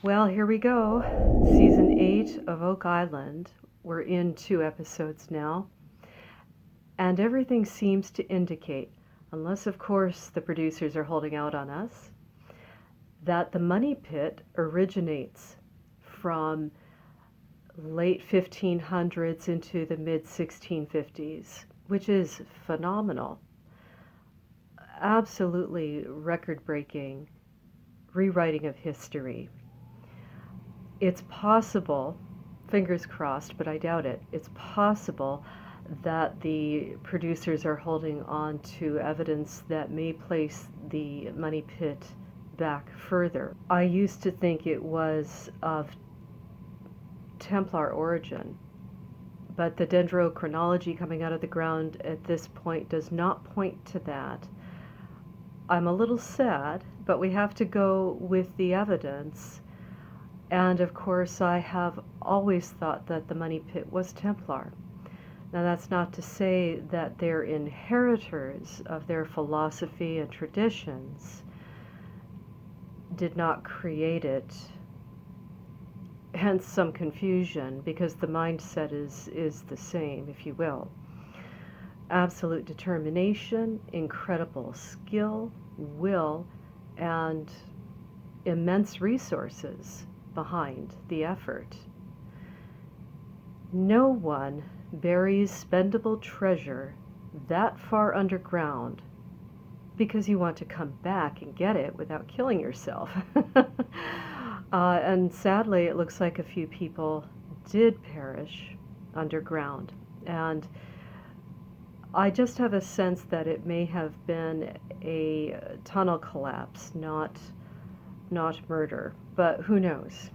Well, here we go. Season 8 of Oak Island. We're in 2 episodes now. And everything seems to indicate, unless of course the producers are holding out on us, that the money pit originates from late 1500s into the mid 1650s, which is phenomenal. Absolutely record-breaking rewriting of history. It's possible, fingers crossed, but I doubt it, it's possible that the producers are holding on to evidence that may place the money pit back further. I used to think it was of Templar origin, but the dendrochronology coming out of the ground at this point does not point to that. I'm a little sad, but we have to go with the evidence. And of course, I have always thought that the money pit was Templar. Now, that's not to say that they're inheritors of their philosophy and traditions did not create it. Hence some confusion, because the mindset is the same, if you will. Absolute determination, incredible skill, will, and immense resources behind the effort. No one buries spendable treasure that far underground because you want to come back and get it without killing yourself. And sadly, it looks like a few people did perish underground. And I just have a sense that it may have been a tunnel collapse, not murder, but who knows?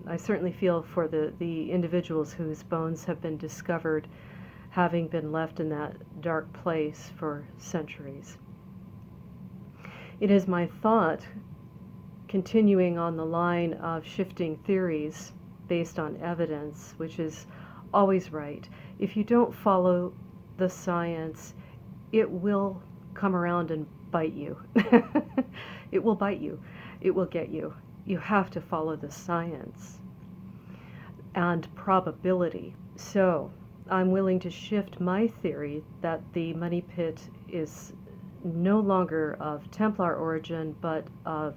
I certainly feel for the individuals whose bones have been discovered having been left in that dark place for centuries. It is my thought, continuing on the line of shifting theories based on evidence, which is always right. If you don't follow the science, it will come around and bite you. It will bite you. It will get you. You have to follow the science and probability. So I'm willing to shift my theory that the money pit is no longer of Templar origin, but of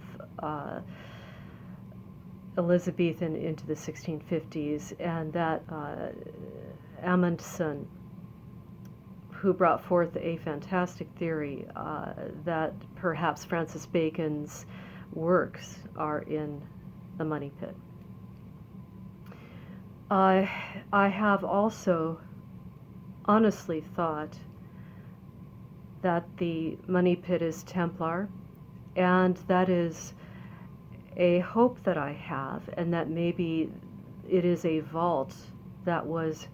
Elizabethan into the 1650s, and that Amundsen, who brought forth a fantastic theory that perhaps Francis Bacon's works are in the money pit. I have also honestly thought that the money pit is Templar, and that is a hope that I have, and that maybe it is a vault that was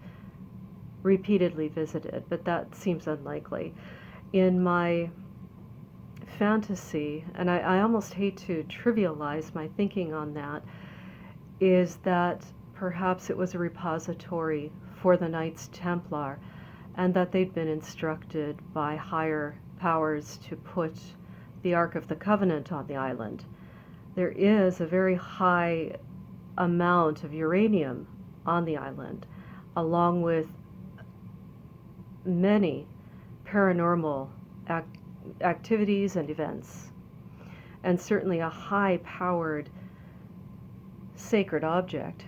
repeatedly visited, but that seems unlikely. In my fantasy, and I almost hate to trivialize my thinking on that, is that perhaps it was a repository for the Knights Templar, and that they'd been instructed by higher powers to put the Ark of the Covenant on the island. There is a very high amount of uranium on the island, along with many paranormal activities and events, and certainly a high-powered sacred object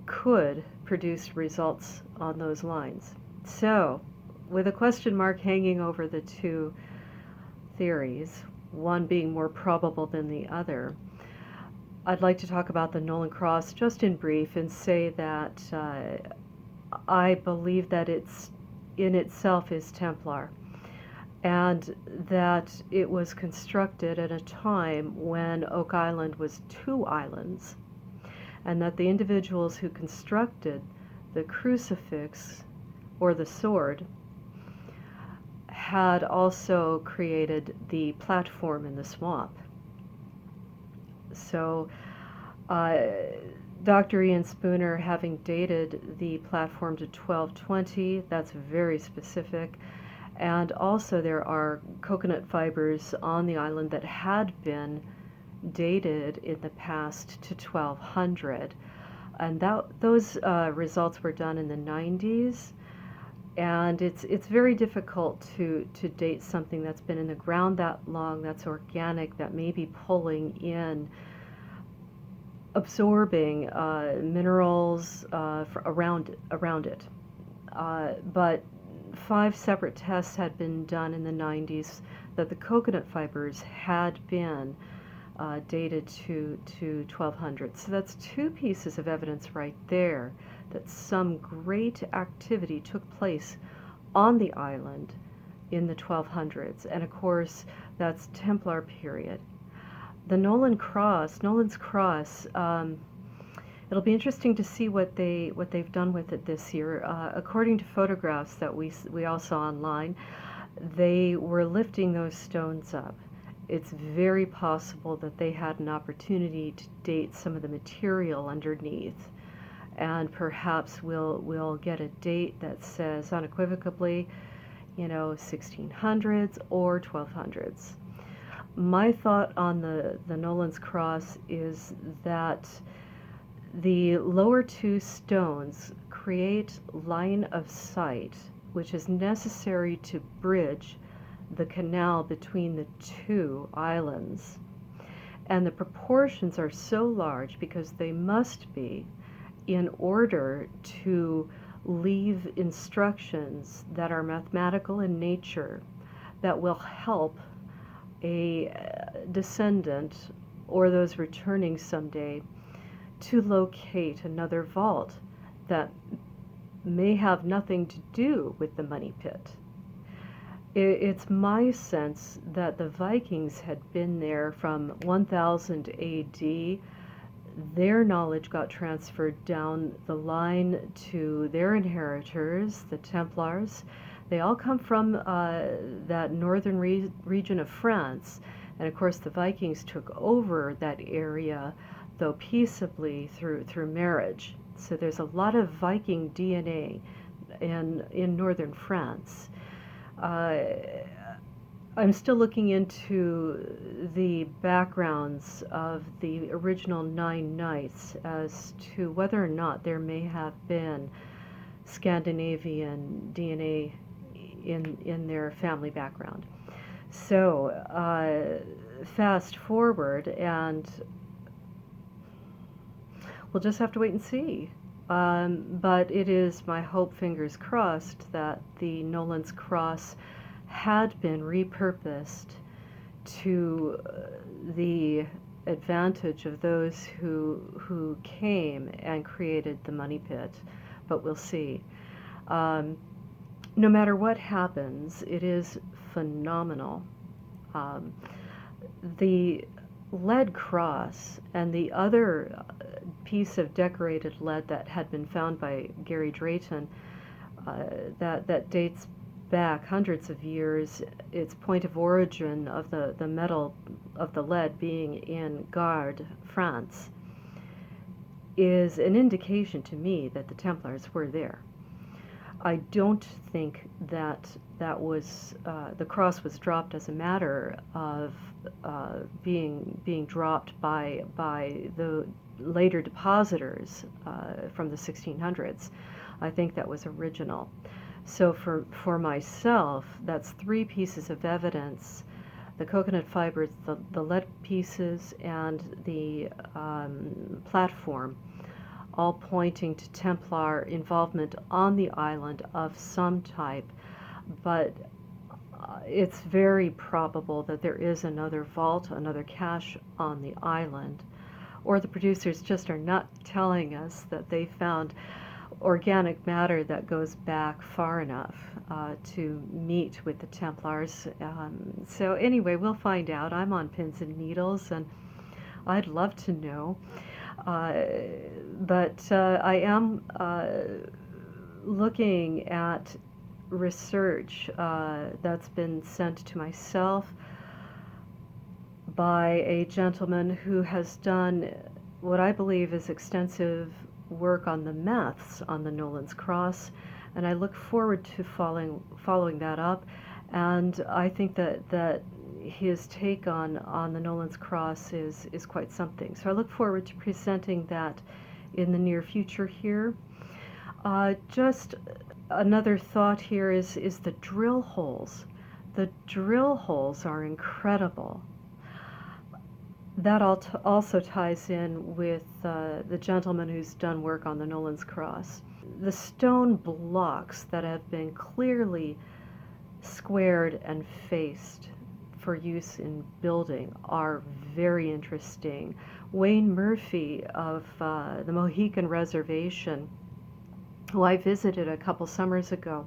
could produce results on those lines. So, with a question mark hanging over the two theories, one being more probable than the other, I'd like to talk about the Nolan Cross just in brief and say that I believe that it's in itself is Templar, and that it was constructed at a time when Oak Island was 2 islands, and that the individuals who constructed the crucifix or the sword had also created the platform in the swamp. So Dr. Ian Spooner, having dated the platform to 1220, that's very specific. And also there are coconut fibers on the island that had been dated in the past to 1200, and those results were done in the 90s. And it's very difficult to date something that's been in the ground that long, that's organic, that may be pulling in, absorbing minerals around it. But 5 separate tests had been done in the 90s that the coconut fibers had been dated to 1200. So that's 2 pieces of evidence right there that some great activity took place on the island in the 1200s. And of course, that's Templar period. The Nolan's Cross, it'll be interesting to see what they've done with it this year. According to photographs that we all saw online, they were lifting those stones up. It's very possible that they had an opportunity to date some of the material underneath, and perhaps we'll get a date that says unequivocally, 1600s or 1200s. My thought on the Nolan's Cross is that the lower 2 stones create line of sight, which is necessary to bridge the canal between the 2 islands. And the proportions are so large because they must be in order to leave instructions that are mathematical in nature that will help a descendant or those returning someday to locate another vault that may have nothing to do with the money pit. It's my sense that the Vikings had been there from 1000 AD. Their knowledge got transferred down the line to their inheritors, the Templars. They all come from that northern region of France, and of course the Vikings took over that area, though peaceably through marriage. So there's a lot of Viking DNA in northern France. I'm still looking into the backgrounds of the original 9 knights as to whether or not there may have been Scandinavian DNA in their family background. So fast forward, and we'll just have to wait and see. But it is my hope, fingers crossed, that the Nolan's Cross had been repurposed to the advantage of those who came and created the money pit. But we'll see. No matter what happens, it is phenomenal. The lead cross and the other piece of decorated lead that had been found by Gary Drayton, that dates back hundreds of years, its point of origin of the metal of the lead being in Gard, France, is an indication to me that the Templars were there. I don't think that was the cross was dropped as a matter of being dropped by the later depositors from the 1600s. I think that was original. So for myself, that's 3 pieces of evidence: the coconut fibers, the lead pieces, and the platform, all pointing to Templar involvement on the island of some type. But it's very probable that there is another vault, another cache on the island, or the producers just are not telling us that they found organic matter that goes back far enough to meet with the Templars. So anyway, we'll find out. I'm on pins and needles, and I'd love to know. But I am looking at research that's been sent to myself by a gentleman who has done what I believe is extensive work on the maths on the Nolan's Cross, and I look forward to following that up. And I think that his take on the Nolan's Cross is quite something. So I look forward to presenting that in the near future here. Just another thought here is the drill holes. The drill holes are incredible. That also ties in with the gentleman who's done work on the Nolan's Cross. The stone blocks that have been clearly squared and faced for use in building are very interesting. Wayne Murphy of the Mohican Reservation, who I visited a couple summers ago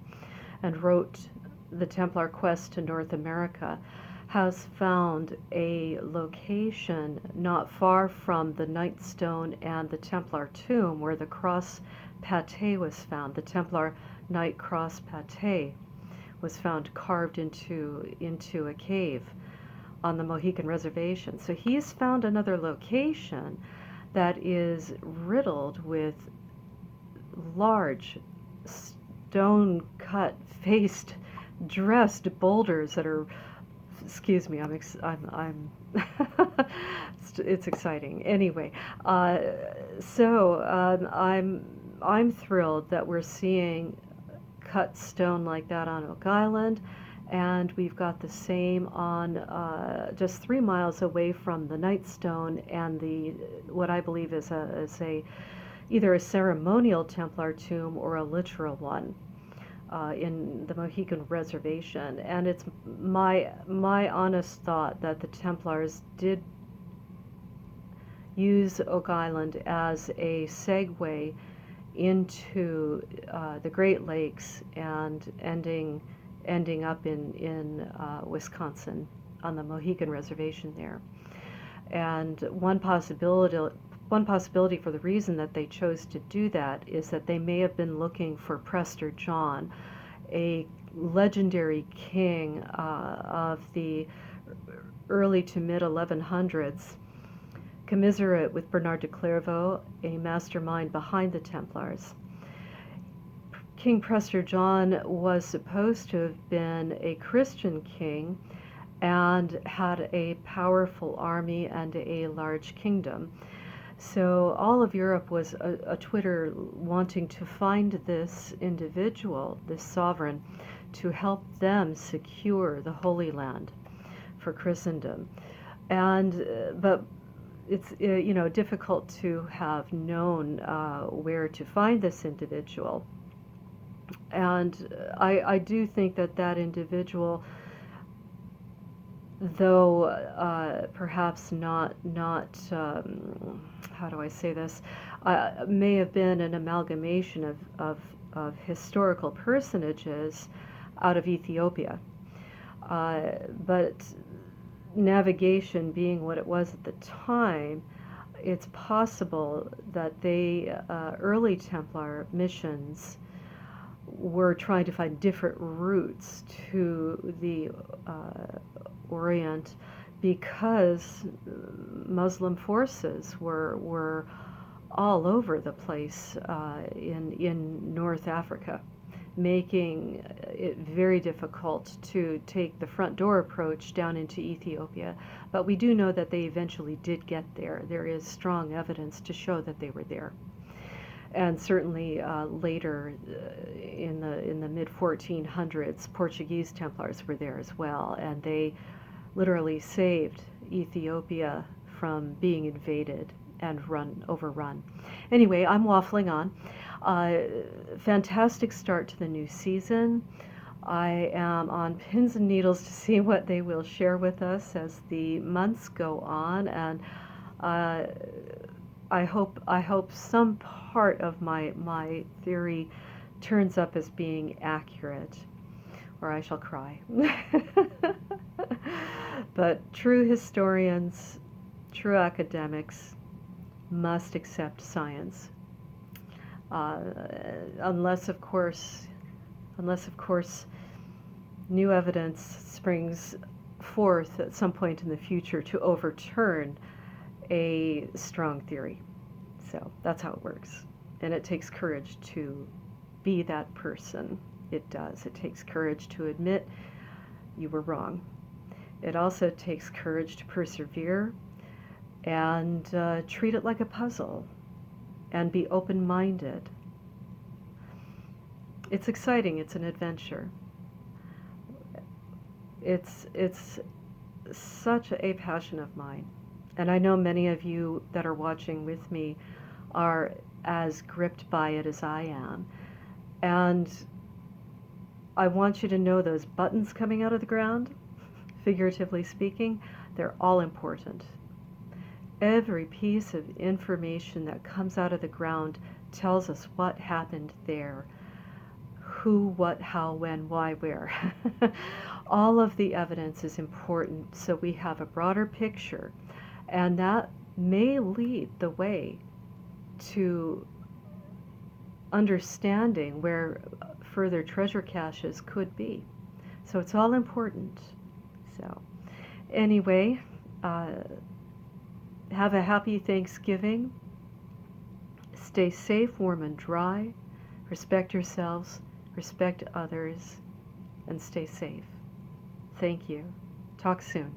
and wrote The Templar Quest to North America, has found a location not far from the Nightstone and the Templar Tomb where the cross pate was found. The Templar Night Cross pate was found carved into a cave on the Mohican Reservation. So he's found another location that is riddled with large stone-cut, faced, dressed boulders that are, excuse me, I'm it's exciting. Anyway, I'm thrilled that we're seeing cut stone like that on Oak Island, and we've got the same on just 3 miles away from the Nightstone and the what I believe is either a ceremonial Templar tomb or a literal one in the Mohican Reservation. And it's my honest thought that the Templars did use Oak Island as a segue into the Great Lakes and ending up in Wisconsin on the Mohican Reservation there. And one possibility for the reason that they chose to do that is that they may have been looking for Prester John, a legendary king of the early to mid 1100s, commiserate with Bernard de Clairvaux, a mastermind behind the Templars. King Prester John was supposed to have been a Christian king and had a powerful army and a large kingdom. So all of Europe was a Twitter wanting to find this individual, this sovereign, to help them secure the Holy Land for Christendom. And but it's difficult to have known where to find this individual. And I do think that individual, though perhaps not how do I say this, may have been an amalgamation of historical personages out of Ethiopia. But navigation being what it was at the time, it's possible that they early Templar missions were trying to find different routes to the Orient because Muslim forces were all over the place in North Africa, making it very difficult to take the front door approach down into Ethiopia. But we do know that they eventually did get there. There is strong evidence to show that they were there. And certainly later in the mid-1400s, Portuguese Templars were there as well, and they literally saved Ethiopia from being invaded and overrun. Anyway, I'm waffling on. Fantastic start to the new season. I am on pins and needles to see what they will share with us as the months go on, and I hope some part of my theory turns up as being accurate, or I shall cry. But true historians, true academics must accept science, unless of course new evidence springs forth at some point in the future to overturn a strong theory. So that's how it works. And it takes courage to be that person. It does. It takes courage to admit you were wrong. It also takes courage to persevere and treat it like a puzzle and be open-minded. It's exciting. It's an adventure. It's such a passion of mine. And I know many of you that are watching with me are as gripped by it as I am. And I want you to know those buttons coming out of the ground, figuratively speaking, they're all important. Every piece of information that comes out of the ground tells us what happened there. Who, what, how, when, why, where. All of the evidence is important so we have a broader picture, and that may lead the way to understanding where further treasure caches could be. So it's all important. So anyway, have a happy Thanksgiving. Stay safe, warm and dry. Respect yourselves, respect others, and stay safe. Thank you. Talk soon.